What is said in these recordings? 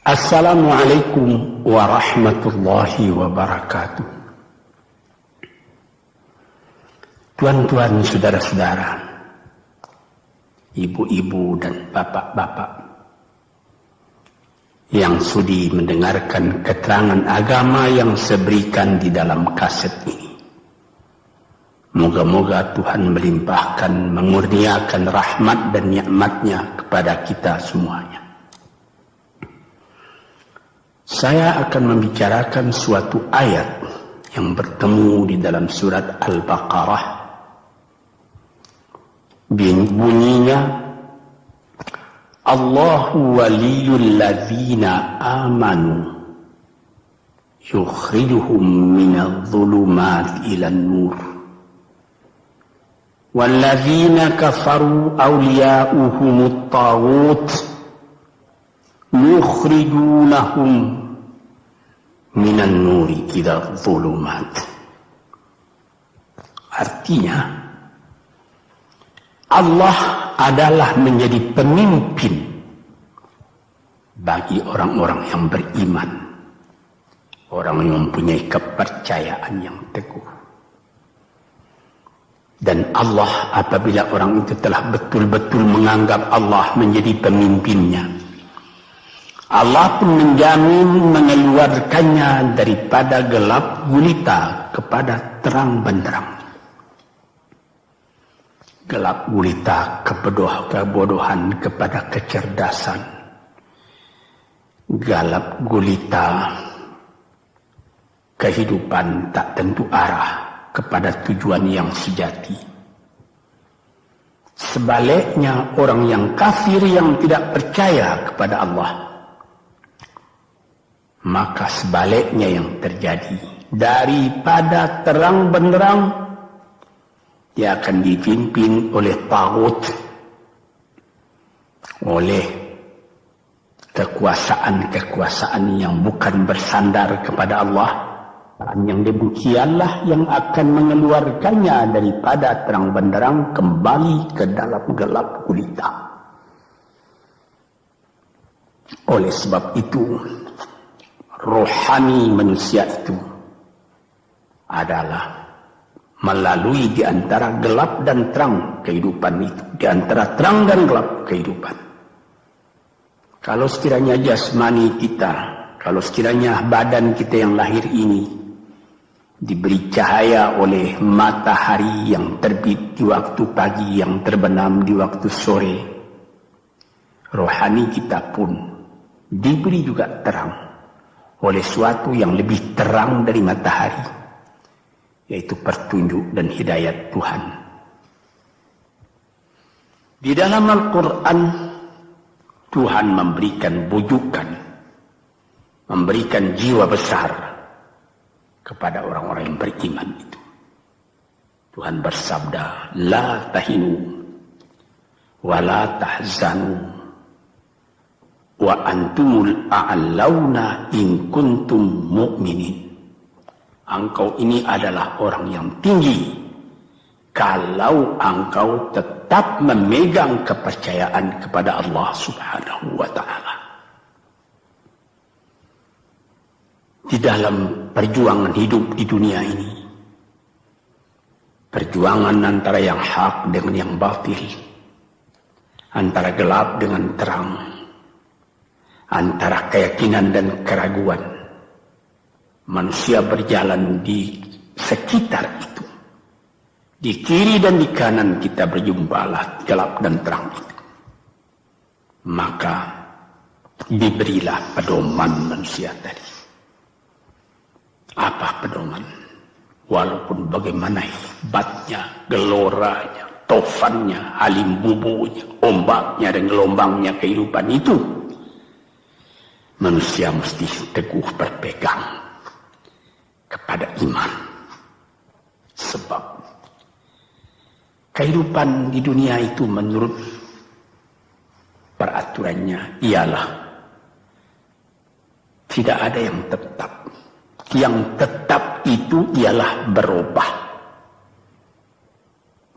Assalamualaikum warahmatullahi wabarakatuh. Tuan-tuan, saudara-saudara, ibu-ibu dan bapak-bapak yang sudi mendengarkan keterangan agama yang saya berikan di dalam kaset ini. Moga-moga Tuhan melimpahkan, mengurniakan rahmat dan nikmat-Nya kepada kita semuanya. Saya akan membicarakan suatu ayat yang bertemu di dalam surat Al-Baqarah. Bunyinya, Allahu waliyul ladzina amanu yukhrijuhum minadh dhulumati ilan nur wal ladzina kafaru awliya'uhumut taghut yukhrijunahum minan nuri ila dhulumat. Artinya, Allah adalah menjadi pemimpin bagi orang-orang yang beriman, orang yang mempunyai kepercayaan yang teguh. Dan Allah, apabila orang itu telah betul-betul menganggap Allah menjadi pemimpinnya, Allah pun menjamin mengeluarkannya daripada gelap gulita kepada terang benderang. Gelap gulita kebodohan kepada kecerdasan. Gelap gulita kehidupan tak tentu arah kepada tujuan yang sejati. Sebaliknya, orang yang kafir yang tidak percaya kepada Allah, maka sebaliknya yang terjadi, daripada terang benderang, dia akan dipimpin oleh taghut, oleh kekuasaan-kekuasaan yang bukan bersandar kepada Allah. Yang demikianlah yang akan mengeluarkannya daripada terang benderang kembali ke dalam gelap gulita. Oleh sebab itu, rohani manusia itu adalah melalui di antara gelap dan terang kehidupan itu, di antara terang dan gelap kehidupan. Kalau sekiranya jasmani kita, kalau sekiranya badan kita yang lahir ini diberi cahaya oleh matahari yang terbit di waktu pagi, yang terbenam di waktu sore, rohani kita pun diberi juga terang oleh suatu yang lebih terang dari matahari, yaitu petunjuk dan hidayat Tuhan. Di dalam Al-Quran, Tuhan memberikan bujukan, memberikan jiwa besar kepada orang-orang yang beriman itu. Tuhan bersabda, La tahinu wa la tahzanu wa antumul a'launa in kuntum mu'minin. Engkau ini adalah orang yang tinggi kalau engkau tetap memegang kepercayaan kepada Allah Subhanahu wa ta'ala. Di dalam perjuangan hidup di dunia ini, perjuangan antara yang hak dengan yang batil, antara gelap dengan terang, antara keyakinan dan keraguan, manusia berjalan di sekitar itu. Di kiri dan di kanan kita berjumpalah gelap dan terang itu. Maka diberilah pedoman manusia tadi. Apa pedoman? Walaupun bagaimana hebatnya, geloranya, tofannya, alim bubunya, ombaknya dan gelombangnya kehidupan itu, manusia mesti teguh berpegang kepada iman. Sebab kehidupan di dunia itu menurut peraturannya ialah tidak ada yang tetap. Yang tetap itu ialah berubah.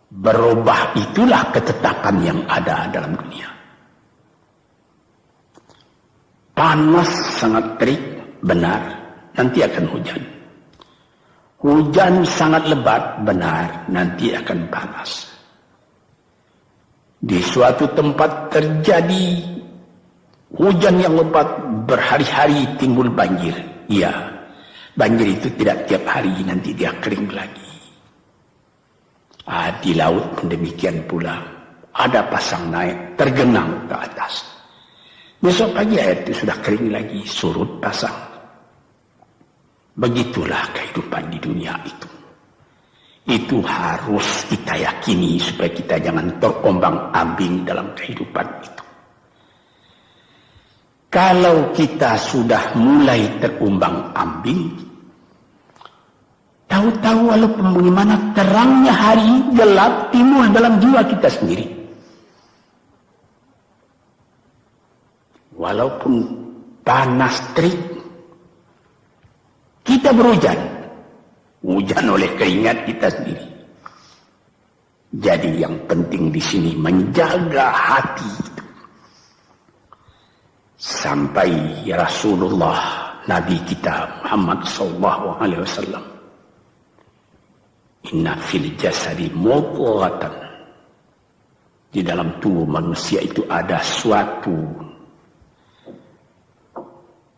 Berubah itulah ketetapan yang ada dalam dunia. Panas sangat terik, benar, nanti akan hujan. Hujan sangat lebat, benar, nanti akan panas. Di suatu tempat terjadi hujan yang lebat, berhari-hari timbul banjir. Iya, banjir itu tidak tiap hari, nanti dia kering lagi. Di laut pun demikian pula. Ada pasang naik, tergenang ke atas. Besok pagi air itu sudah kering lagi, surut pasang. Begitulah kehidupan di dunia itu. Itu harus kita yakini supaya kita jangan terombang-ambing dalam kehidupan itu. Kalau kita sudah mulai terombang-ambing, tahu-tahu walaupun bagaimana terangnya hari, gelap timbul dalam jiwa kita sendiri. Walaupun panas terik, kita berhujan. Hujan oleh keringat kita sendiri. Jadi yang penting di sini menjaga hati itu. Sampai Rasulullah Nabi kita Muhammad SAW, inna fil jasadi mudghatan, di dalam tubuh manusia itu ada suatu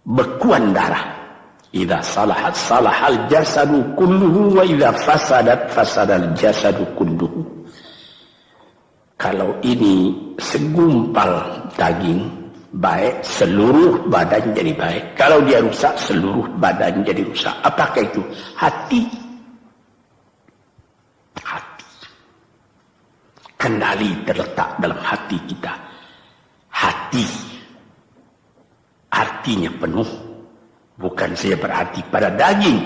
bekuan darah. Idza salahat salahal jasadu kulluhu wa idza fasadat fasadal jasadu kulluhu. Kalau ini segumpal daging baik, seluruh badan jadi baik. Kalau dia rusak, seluruh badan jadi rusak. Apakah itu? Hati. Hati. Kendali terletak dalam hati kita. Hati artinya penuh. Bukan saja berarti pada daging,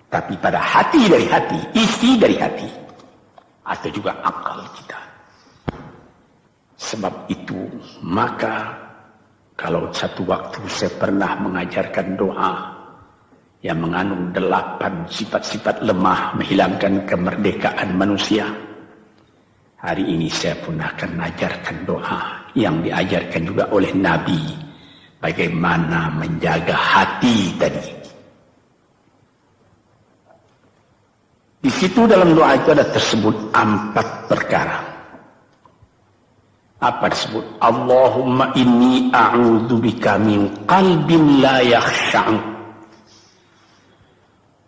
tapi pada hati dari hati, isi dari hati, atau juga akal kita. Sebab itu, maka kalau satu waktu saya pernah mengajarkan doa yang mengandung 8 sifat-sifat lemah menghilangkan kemerdekaan manusia, hari ini saya pun akan mengajarkan doa yang diajarkan juga oleh Nabi. Bagaimana menjaga hati tadi. Di situ dalam doa itu ada tersebut 4 perkara. Apa disebut? Allahumma inni a'udzubika min qalbin la yakhsha'u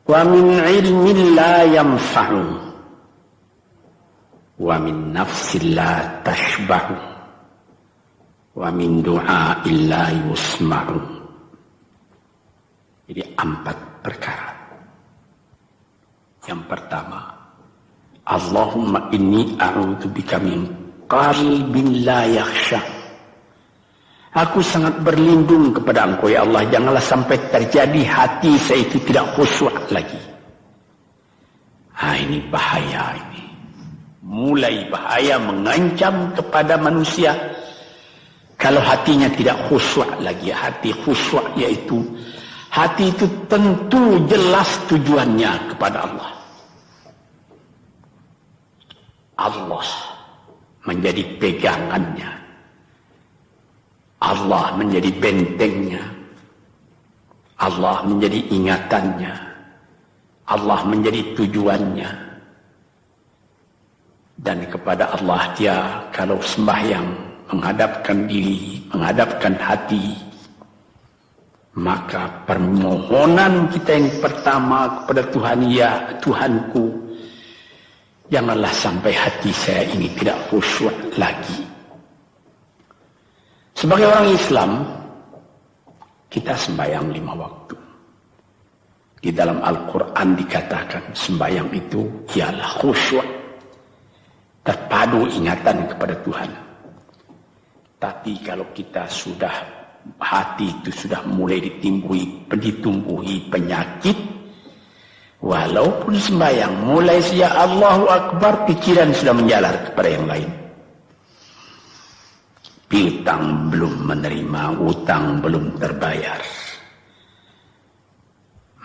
wa min ilmin la yanfa'u wa min nafsin la tashba'u wa min du'a illa yusma'u. Jadi 4 perkara. Yang pertama, Allahumma inni a'udzubika min qalbin la yakhsha. Aku sangat berlindung kepada Engkau ya Allah, janganlah sampai terjadi hati saya itu tidak khusyuk lagi. Ini bahaya ini. Mulai bahaya, mengancam kepada manusia. Kalau hatinya tidak khusyuk lagi, hati khusyuk yaitu hati itu tentu jelas tujuannya kepada Allah. Allah menjadi pegangannya. Allah menjadi bentengnya. Allah menjadi ingatannya. Allah menjadi tujuannya. Dan kepada Allah dia kalau sembahyang menghadapkan diri, menghadapkan hati, maka permohonan kita yang pertama kepada Tuhan, ya Tuhanku, janganlah sampai hati saya ini tidak khusyuk lagi. Sebagai orang Islam, kita sembahyang 5 waktu. Di dalam Al-Quran dikatakan sembahyang itu ialah khusyuk, terpadu ingatan kepada Tuhan. Tapi kalau kita sudah, hati itu sudah mulai ditumbuhi penyakit, walaupun sembahyang, mulai saja Allahu Akbar, pikiran sudah menjalar kepada yang lain. Piutang belum menerima, utang belum terbayar,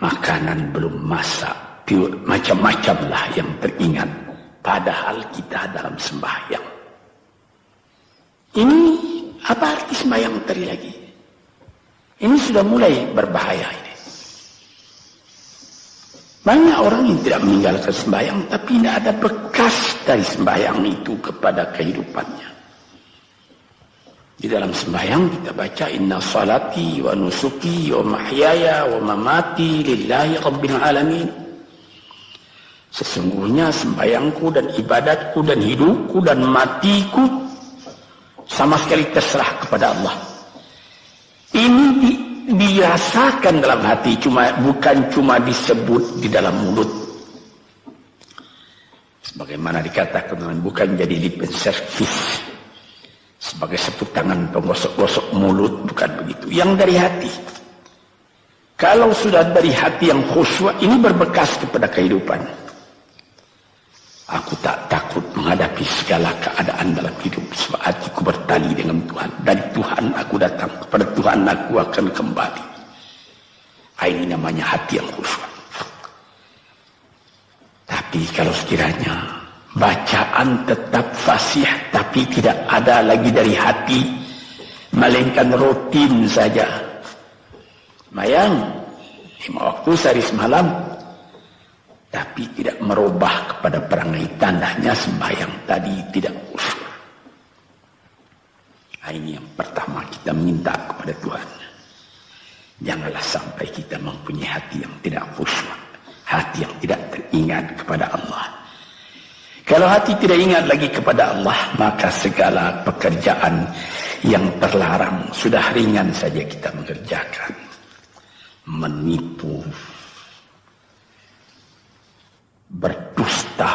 makanan belum masak, macam-macam lah yang teringat. Padahal kita dalam sembahyang. Ini apa arti sembahyang tadi lagi? Ini sudah mulai berbahaya ini. Banyak orang yang tidak meninggalkan sembahyang, tapi tidak ada bekas dari sembahyang itu kepada kehidupannya. Di dalam sembahyang kita baca inna salati wa nusuki wa mahyaya wa mamati lillahi rabbil alamin. Sesungguhnya sembahyangku dan ibadatku dan hidupku dan matiku sama sekali terserah kepada Allah. Ini dirasakan dalam hati, bukan cuma disebut di dalam mulut. Sebagaimana dikatakan, bukan jadi lip service sebagai seput tangan penggosok-gosok mulut, bukan begitu. Yang dari hati. Kalau sudah dari hati yang khusyuk, ini berbekas kepada kehidupan. Aku tak takut menghadapi segala keadaan dalam hidup, sebab hatiku bertali dengan Tuhan. Dari Tuhan aku datang, kepada Tuhan aku akan kembali. Ini namanya hati yang khusyuk. Tapi kalau sekiranya bacaan tetap fasih, tapi tidak ada lagi dari hati, melainkan rutin saja. Sembahyang 5 waktu sehari semalam, tapi tidak merubah kepada perangai, tandanya sembahyang tadi tidak khusyuk. Ini yang pertama kita minta kepada Tuhan. Janganlah sampai kita mempunyai hati yang tidak khusyuk, hati yang tidak teringat kepada Allah. Kalau hati tidak ingat lagi kepada Allah, maka segala pekerjaan yang terlarang sudah ringan saja kita mengerjakan. Menipu, berdusta,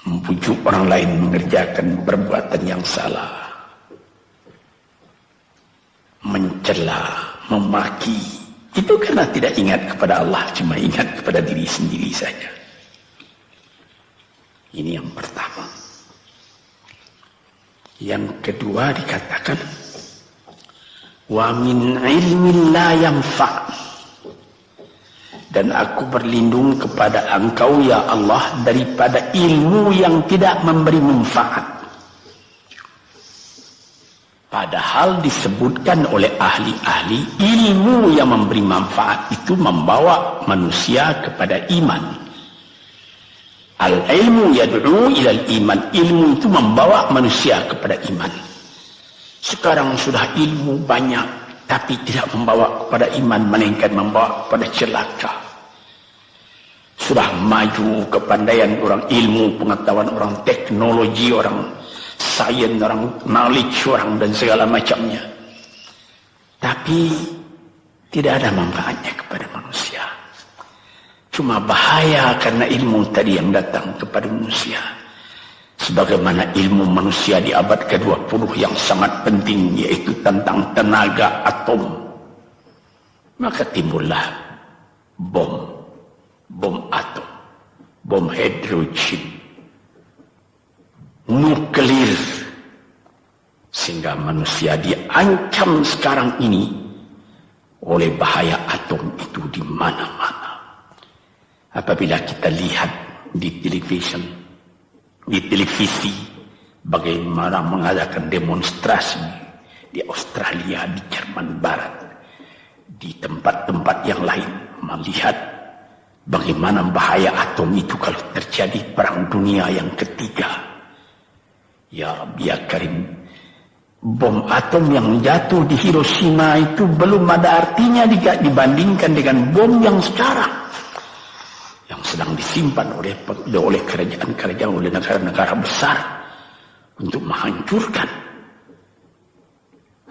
membujuk orang lain mengerjakan perbuatan yang salah, mencela, memaki, itu karena tidak ingat kepada Allah, cuma ingat kepada diri sendiri saja. Ini yang pertama. Yang kedua dikatakan wa min ilmin la yanfa', dan aku berlindung kepada Engkau ya Allah daripada ilmu yang tidak memberi manfaat. Padahal disebutkan oleh ahli-ahli, ilmu yang memberi manfaat itu membawa manusia kepada iman. Al-ilmu yad'u ilal iman, ilmu itu membawa manusia kepada iman. Sekarang sudah ilmu banyak, tapi tidak membawa kepada iman, melainkan membawa kepada celaka. Sudah maju kepandaian orang, ilmu, pengetahuan orang, teknologi orang, sains orang, knowledge orang, dan segala macamnya. Tapi tidak ada manfaatnya kepada manusia. Cuma bahaya karena ilmu tadi yang datang kepada manusia. Sebagaimana ilmu manusia di abad ke-20 yang sangat penting, yaitu tentang tenaga atom. Maka timbullah bom atom, bom hidrogen, nuklir, sehingga manusia diancam sekarang ini oleh bahaya atom itu di mana-mana. Apabila kita lihat di televisi bagaimana mengadakan demonstrasi di Australia, di Jerman Barat, di tempat-tempat yang lain, melihat bagaimana bahaya atom itu kalau terjadi perang dunia yang ketiga. Ya Rabbi ya Karim, bom atom yang jatuh di Hiroshima itu belum ada artinya dibandingkan dengan bom yang sekarang, yang sedang disimpan oleh kerajaan-kerajaan, oleh negara-negara besar untuk menghancurkan.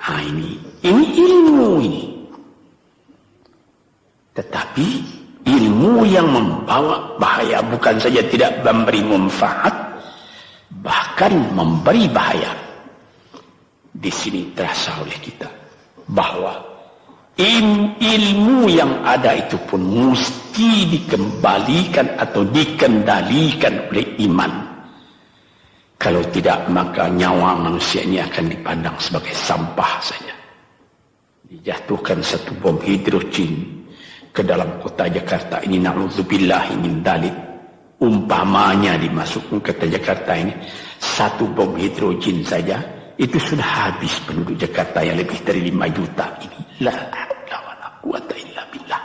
Ini ilmu ini. Tetapi ilmu yang membawa bahaya, bukan saja tidak memberi manfaat, bahkan memberi bahaya. Di sini terasa oleh kita bahwa ilmu yang ada itu pun mesti dikembalikan atau dikendalikan oleh iman. Kalau tidak, maka nyawa manusia ini akan dipandang sebagai sampah saja. Dijatuhkan satu bom hidrogen ke dalam kota Jakarta ini, na'udzubillah min dzalik, umpamanya dimasukkan ke kota Jakarta ini, satu bom hidrogen saja itu sudah habis penduduk Jakarta yang lebih dari 5 juta ini. La haula wala quwata illa billah.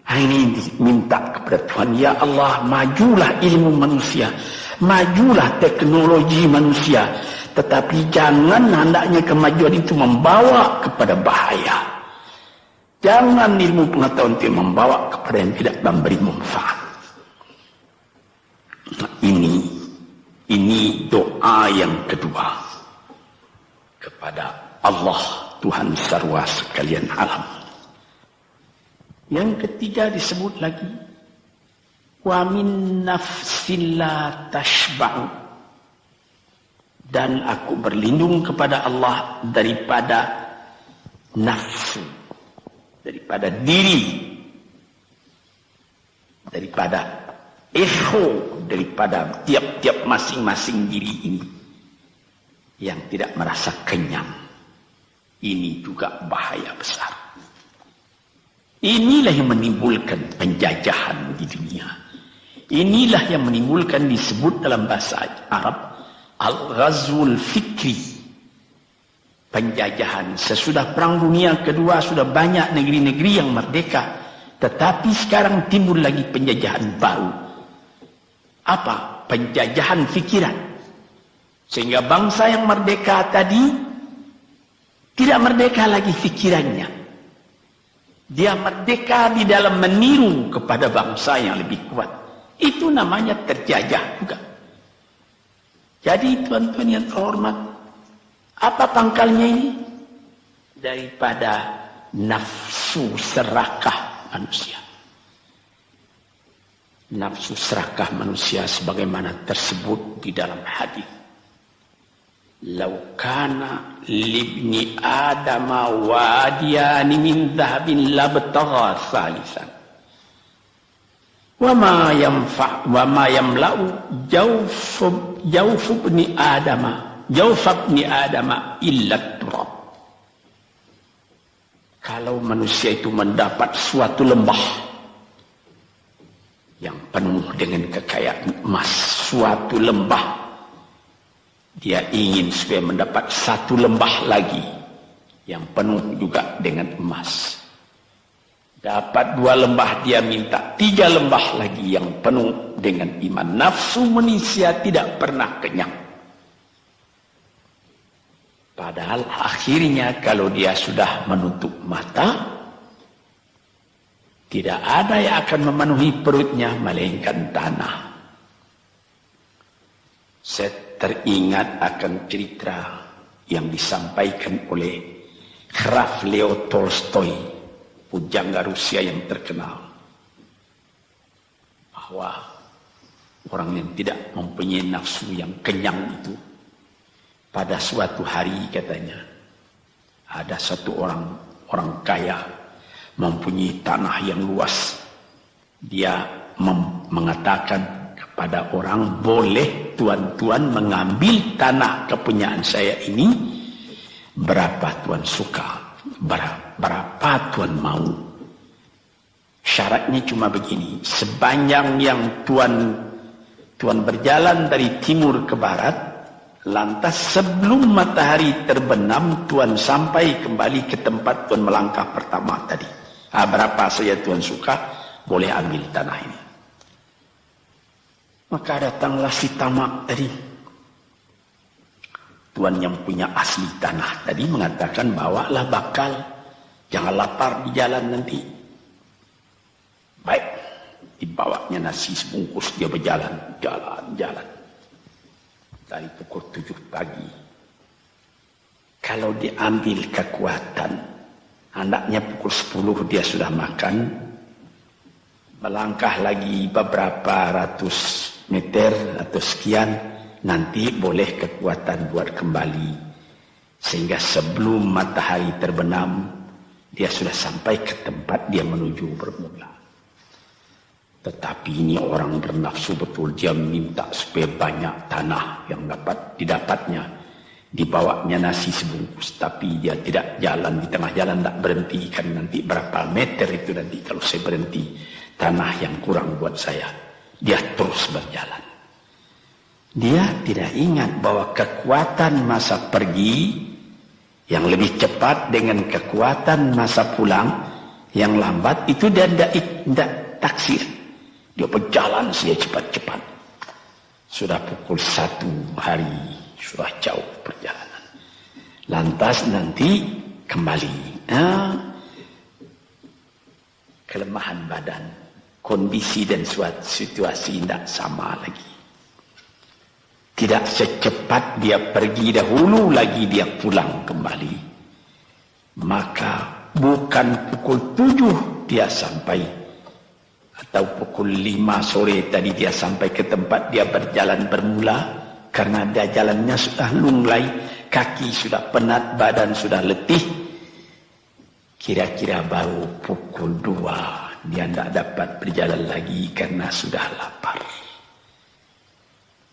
Ini minta kepada Tuhan, ya Allah, majulah ilmu manusia, majulah teknologi manusia, tetapi jangan hendaknya kemajuan itu membawa kepada bahaya. Jangan ilmu pengetahuan itu membawa kepada yang tidak memberi manfaat. Nah, ini doa yang kedua kepada Allah Tuhan sarwa sekalian alam. Yang ketiga disebut lagi, wa min nafsin la tashba'u, dan aku berlindung kepada Allah daripada nafsu, daripada diri, daripada ego, daripada tiap-tiap masing-masing diri ini yang tidak merasa kenyang. Ini juga bahaya besar. Inilah yang menimbulkan penjajahan di dunia. Inilah yang menimbulkan, disebut dalam bahasa Arab, al-ghazwul fikri, penjajahan. Sesudah Perang Dunia Kedua sudah banyak negeri-negeri yang merdeka, tetapi sekarang timbul lagi penjajahan baru. Apa? Penjajahan fikiran. Sehingga bangsa yang merdeka tadi tidak merdeka lagi fikirannya. Dia merdeka di dalam meniru kepada bangsa yang lebih kuat. Itu namanya terjajah juga. Jadi tuan-tuan yang terhormat, apa pangkalnya ini? Daripada nafsu serakah manusia. Nafsu serakah manusia sebagaimana tersebut di dalam hadis. Lau kana libni adama wadiyani min dhahabin labtagha salisan. Wa ma yamla'u jawf ibni adama illa turab. Kalau manusia itu mendapat suatu lembah yang penuh dengan kekayaan emas, suatu lembah, dia ingin supaya mendapat satu lembah lagi yang penuh juga dengan emas. Dapat 2 lembah, dia minta 3 lembah lagi yang penuh dengan iman. Nafsu manusia tidak pernah kenyang. Padahal akhirnya kalau dia sudah menutup mata, tidak ada yang akan memenuhi perutnya melainkan tanah. Saya teringat akan cerita yang disampaikan oleh Graf Leo Tolstoy, pujangga Rusia yang terkenal, bahwa orang yang tidak mempunyai nafsu yang kenyang itu, pada suatu hari katanya, ada satu orang kaya mempunyai tanah yang luas. Dia mengatakan pada orang, boleh tuan-tuan mengambil tanah kepunyaan saya ini, berapa tuan suka, berapa tuan mau. Syaratnya cuma begini, sepanjang yang tuan berjalan dari timur ke barat, lantas sebelum matahari terbenam, tuan sampai kembali ke tempat tuan melangkah pertama tadi. Berapa saja tuan suka, boleh ambil tanah ini. Maka datanglah si tamak tadi. Tuan yang punya asli tanah tadi mengatakan, bawalah bakal, jangan lapar di jalan nanti. Baik, dibawanya nasi sebungkus, dia berjalan, jalan. Dari pukul 7 pagi. Kalau diambil kekuatan, hendaknya pukul 10 dia sudah makan. Melangkah lagi beberapa ratus meter atau sekian, nanti boleh kekuatan buat kembali. Sehingga sebelum matahari terbenam, dia sudah sampai ke tempat dia menuju bermula. Tetapi ini orang bernafsu betul, dia minta supaya banyak tanah yang dapat didapatnya. Dibawanya nasi sebungkus, tapi dia tidak jalan, di tengah jalan tak berhenti, kan nanti berapa meter itu nanti kalau saya berhenti, tanah yang kurang buat saya. Dia terus berjalan. Dia tidak ingat bahwa kekuatan masa pergi yang lebih cepat dengan kekuatan masa pulang yang lambat itu dia tidak taksir. Dia berjalan saja cepat-cepat. Sudah pukul 1 hari, sudah jauh perjalanan. Lantas nanti kembali. Kelemahan badan, kondisi dan suatu situasi tidak sama lagi. Tidak secepat dia pergi dahulu lagi dia pulang kembali. Maka bukan pukul 7 dia sampai, atau pukul 5 sore tadi dia sampai ke tempat dia berjalan bermula, karena dia jalannya sudah lunglai, kaki sudah penat, badan sudah letih. Kira-kira baru pukul 2 dia tidak dapat berjalan lagi karena sudah lapar.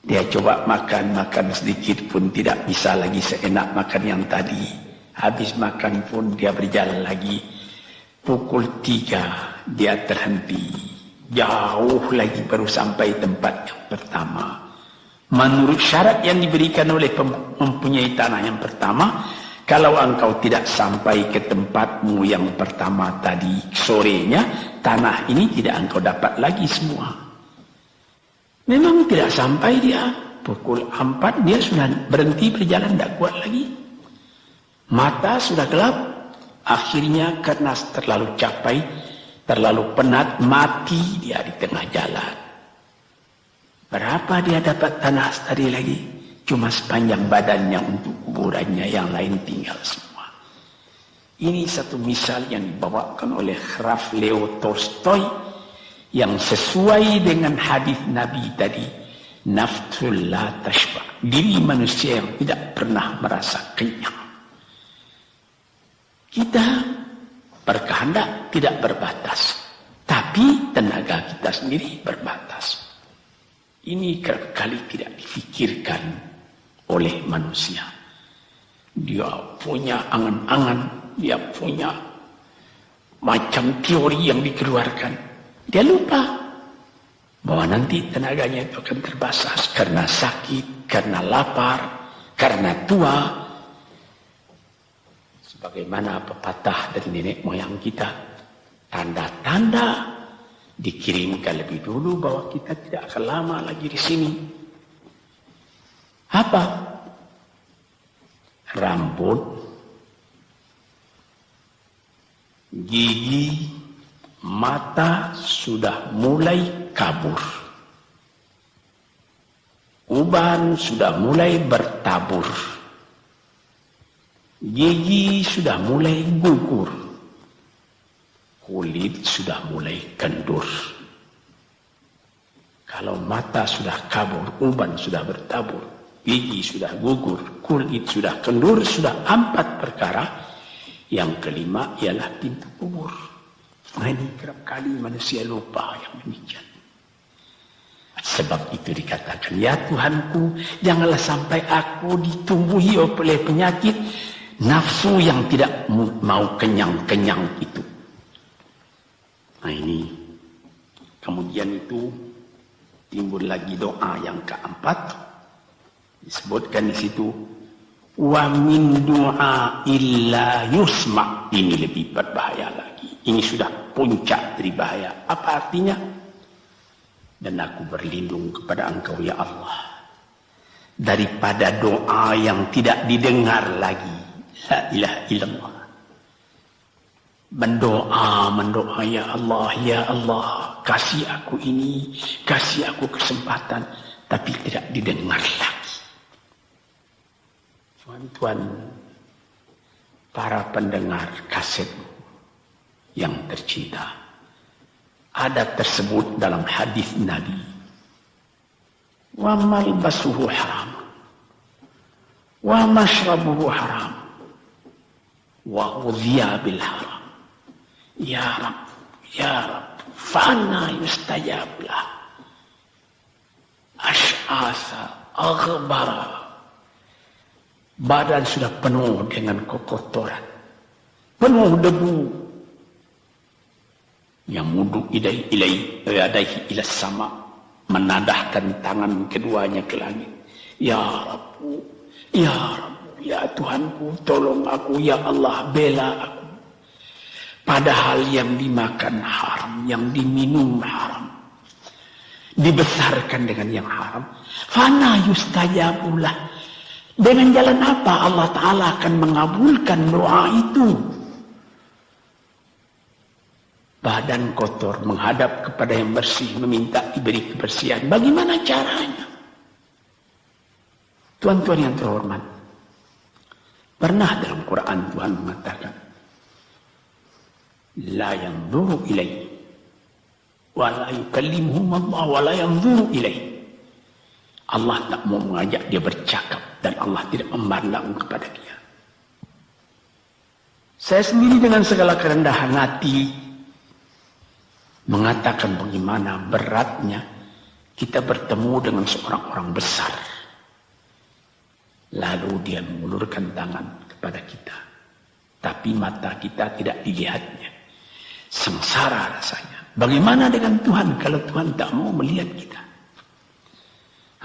Dia coba makan sedikit pun tidak bisa lagi seenak makan yang tadi. Habis makan pun dia berjalan lagi. Pukul 3 dia terhenti. Jauh lagi baru sampai tempat yang pertama. Menurut syarat yang diberikan oleh mempunyai tanah yang pertama, kalau engkau tidak sampai ke tempatmu yang pertama tadi sorenya, tanah ini tidak engkau dapat lagi semua. Memang tidak sampai dia. Pukul 4 dia sudah berhenti berjalan, tidak kuat lagi. Mata sudah gelap. Akhirnya karena terlalu capai, terlalu penat, mati dia di tengah jalan. Berapa dia dapat tanah tadi lagi? Cuma sepanjang badannya untuk kuburannya, yang lain tinggal semua. Ini satu misal yang dibawakan oleh Graf Leo Tolstoy, yang sesuai dengan hadis Nabi tadi, nafsul la tashba, diri manusia yang tidak pernah merasa kenyang. Kita berkehendak tidak berbatas, tapi tenaga kita sendiri berbatas. Ini kerap kali tidak difikirkan oleh manusia. Dia punya angan-angan, dia punya macam teori yang dikeluarkan. Dia lupa bahwa nanti tenaganya itu akan terbatas karena sakit, karena lapar, karena tua. Sebagaimana pepatah dari nenek moyang kita, tanda-tanda dikirimkan lebih dulu bahwa kita tidak akan lama lagi di sini. Apa? Rambut, gigi, mata sudah mulai kabur. Uban sudah mulai bertabur. Gigi sudah mulai gugur. Kulit sudah mulai kendur. Kalau mata sudah kabur, uban sudah bertabur, gigi sudah gugur, kulit sudah kendur, sudah 4 perkara. Yang kelima ialah pintu kubur. Nah, ini kerap kali manusia lupa yang demikian. Sebab itu dikatakan, ya Tuhanku, janganlah sampai aku ditumbuhi oleh penyakit nafsu yang tidak mau kenyang-kenyang itu. Nah ini, kemudian itu timbul lagi doa yang keempat. Disebutkan di situ, wa min du'a illa yusma. Ini lebih berbahaya lagi. Ini sudah puncak dari bahaya. Apa artinya? Dan aku berlindung kepada Engkau ya Allah daripada doa yang tidak didengar lagi. La ilaha illallah. Mendoa ya Allah, kasih aku ini, kasih aku kesempatan, tapi tidak didengar lagi. Tuan-tuan, para pendengar kaset yang tercinta, ada tersebut dalam hadis Nabi, wa malbasuhu haram, wa mashrabuhu haram, wa ghudhiya bil haram. Ya Rab, ya Rab, fa'anna yustajab lah. Ash'asa, aghbara. Badan sudah penuh dengan kotoran, penuh debu. Yang mudu ilaihi ila sama, menadahkan tangan keduanya ke langit. Ya Rabbu, ya Rabbu, ya Tuhanku, tolong aku, ya Allah, bela aku. Padahal yang dimakan haram, yang diminum haram, dibesarkan dengan yang haram. Fana yustajabulah. Dengan jalan apa Allah Ta'ala akan mengabulkan doa itu? Badan kotor menghadap kepada yang bersih, meminta diberi kebersihan. Bagaimana caranya? Tuan-tuan yang terhormat, pernah dalam Quran Tuhan mengatakan, la yanzuru ilaihi wa la yukallimuhum Allah wa la yanzuru ilaihi. Allah tak mau mengajak dia bercakap dan Allah tidak memandang kepada dia. Saya sendiri dengan segala kerendahan hati mengatakan bagaimana beratnya kita bertemu dengan seorang orang besar, lalu dia mengulurkan tangan kepada kita, tapi mata kita tidak dilihatnya. Sengsara rasanya. Bagaimana dengan Tuhan kalau Tuhan tak mau melihat kita?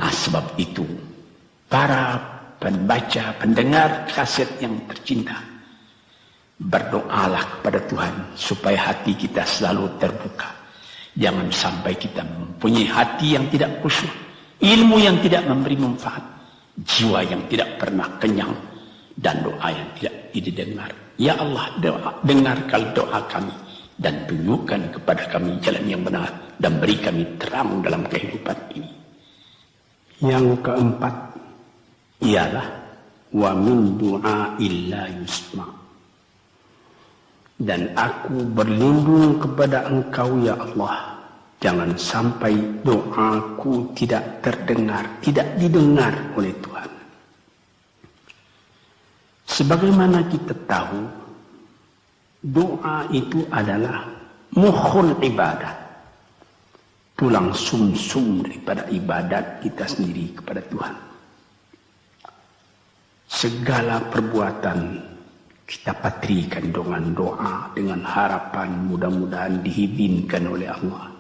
Sebab itu para pembaca, pendengar kaset yang tercinta, berdoalah kepada Tuhan supaya hati kita selalu terbuka. Jangan sampai kita mempunyai hati yang tidak khusyuk, ilmu yang tidak memberi manfaat, jiwa yang tidak pernah kenyang, dan doa yang tidak didengar. Ya Allah, dengarkan doa kami dan tunjukkan kepada kami jalan yang benar dan beri kami terang dalam kehidupan ini. Yang keempat ialah wa min du'a illa yusma. Dan aku berlindung kepada Engkau ya Allah, jangan sampai doaku tidak terdengar, tidak didengar oleh Tuhan. Sebagaimana kita tahu, doa itu adalah mukhul ibadah, tulang sumsum daripada ibadat kita sendiri kepada Tuhan. Segala perbuatan kita patrikan dengan doa, dengan harapan mudah-mudahan diizinkan oleh Allah.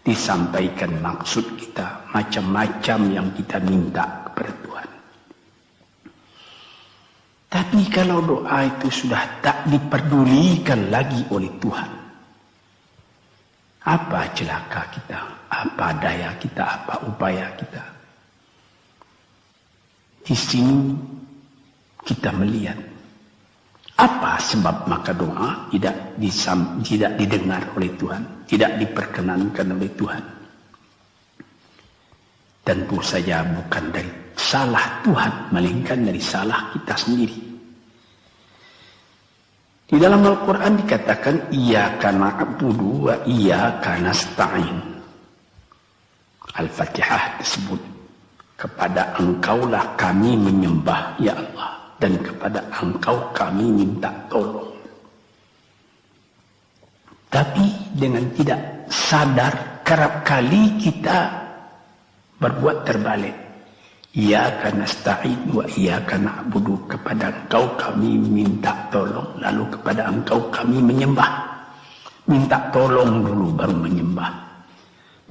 Disampaikan maksud kita, macam-macam yang kita minta kepada Tuhan. Tapi kalau doa itu sudah tak diperdulikan lagi oleh Tuhan, apa celaka kita, apa daya kita, apa upaya kita? Di sini kita melihat apa sebab maka doa tidak didengar oleh Tuhan, tidak diperkenankan oleh Tuhan. Tentu saja bukan dari salah Tuhan, melainkan dari salah kita sendiri. Di dalam Al-Quran dikatakan iyyaka na'budu wa iyyaka nasta'in. Al-Fatihah disebut, kepada Engkaulah kami menyembah ya Allah, dan kepada Engkau kami minta tolong. Tapi dengan tidak sadar, kerap kali kita berbuat terbalik. Iyyaka nasta'in wa iyyaka na'budu, kepada Engkau kami minta tolong, lalu kepada Engkau kami menyembah. Minta tolong dulu baru menyembah.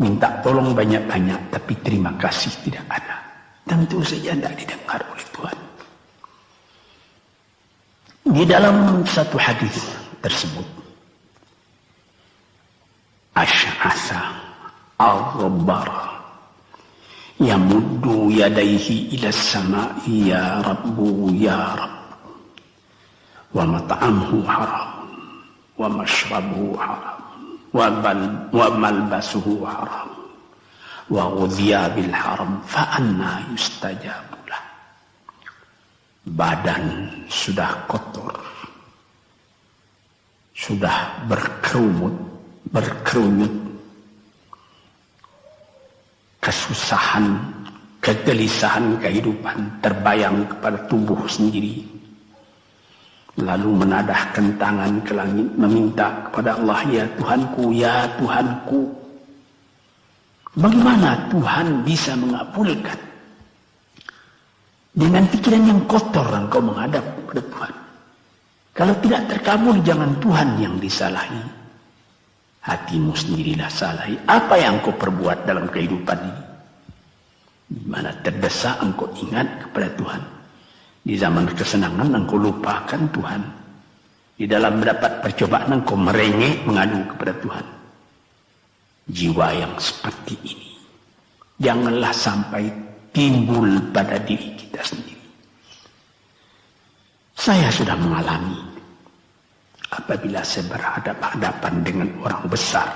Minta tolong banyak-banyak tapi terima kasih tidak ada. Tentu saja tidak didengar oleh Tuhan. Di dalam satu hadis tersebut, Asy'asa al-Rabbara yamuddu yadaihi ila samai ya Rabbu ya Rabb, wa mat'amuhu haram wa mashrabuhu haram wa malbasuhu haram wa ghudhiya bil haram fa anna yustajabu lah. Badan sudah kotor, sudah berkerunyut, kesusahan, kegelisahan kehidupan terbayang kepada tubuh sendiri. Lalu menadahkan tangan ke langit meminta kepada Allah, ya Tuhanku, ya Tuhanku. Bagaimana Tuhan bisa mengabulkan? Dengan pikiran yang kotor engkau menghadap kepada Tuhan. Kalau tidak terkabul, jangan Tuhan yang disalahi. Hatimu sendirilah salahi. Apa yang kau perbuat dalam kehidupan ini? Di mana terdesak engkau ingat kepada Tuhan. Di zaman kesenangan engkau lupakan Tuhan. Di dalam mendapat percobaan engkau merengek mengadu kepada Tuhan. Jiwa yang seperti ini janganlah sampai timbul pada diri kita sendiri. Saya sudah mengalami apabila saya berhadapan-hadapan dengan orang besar.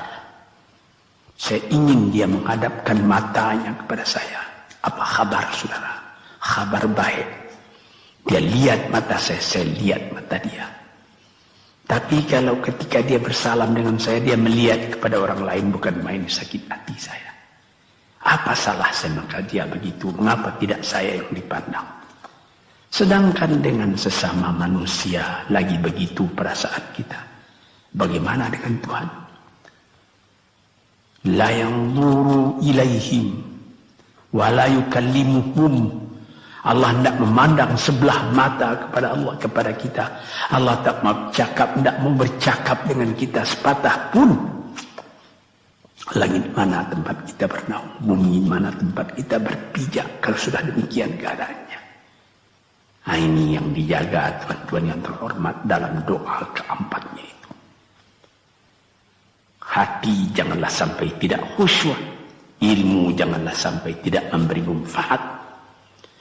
Saya ingin dia menghadapkan matanya kepada saya. Apa kabar saudara? Kabar baik. Dia lihat mata saya lihat mata dia. Tapi kalau ketika dia bersalam dengan saya, dia melihat kepada orang lain, bukan main sakit hati saya. Apa salah saya maka dia begitu? Mengapa tidak saya yang dipandang? Sedangkan dengan sesama manusia lagi begitu perasaan kita. Bagaimana dengan Tuhan? La yanzuru ilaihim wa la yukallimuhum. Allah tidak memandang sebelah mata kepada Allah, kepada kita. Allah tak mau cakap, tidak mau bercakap dengan kita sepatah pun. Langit mana tempat kita bernaung, bumi mana tempat kita berpijak kalau sudah demikian keadaannya. Nah, ini yang dijaga tuan-tuan yang terhormat dalam doa keempatnya itu. Hati janganlah sampai tidak khusyuk. Ilmu janganlah sampai tidak memberi manfaat.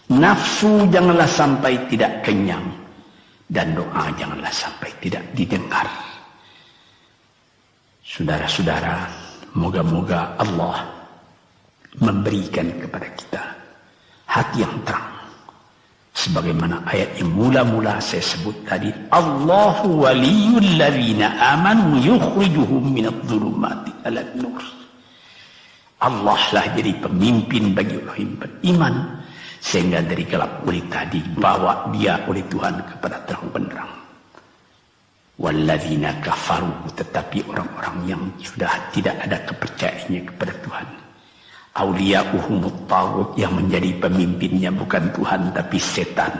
Nafsu janganlah sampai tidak kenyang. Dan doa janganlah sampai tidak didengar. Saudara-saudara, moga-moga Allah memberikan kepada kita hati yang terang. Sebagaimana ayat yang mula-mula saya sebut tadi. Allahu waliyul ladzina amanu yukhrijuhum minadh-dhulumati ilan nur. Allah lah jadi pemimpin bagi orang yang beriman. Sehingga dari gelap gulita dibawa dia oleh Tuhan kepada terang benderang. Walladzina kafaru, tetapi orang-orang yang sudah tidak ada kepercayaannya kepada Tuhan. Auliya'uhumut taghut, yang menjadi pemimpinnya bukan Tuhan tapi setan.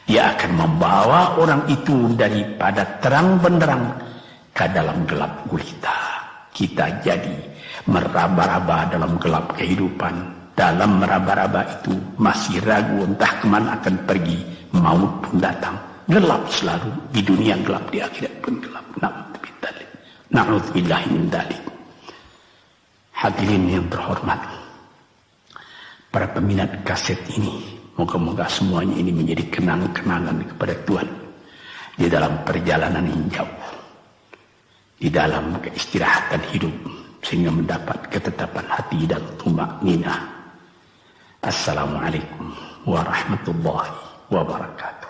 Dia akan membawa orang itu daripada terang benderang ke dalam gelap gulita. Kita jadi meraba-raba dalam gelap kehidupan. Dalam meraba-raba itu masih ragu entah kemana akan pergi. Maut pun datang. Gelap selalu. Di dunia gelap, di akhirat pun gelap. Na'udzubillah min dzalik. Hadirin yang terhormat, para peminat kaset ini, moga-moga semuanya ini menjadi kenang-kenangan kepada Tuhan di dalam perjalanan yang jauh, di dalam keistirahatan hidup, sehingga mendapat ketetapan hati dan tumakninah. Assalamualaikum warahmatullahi wabarakatuh.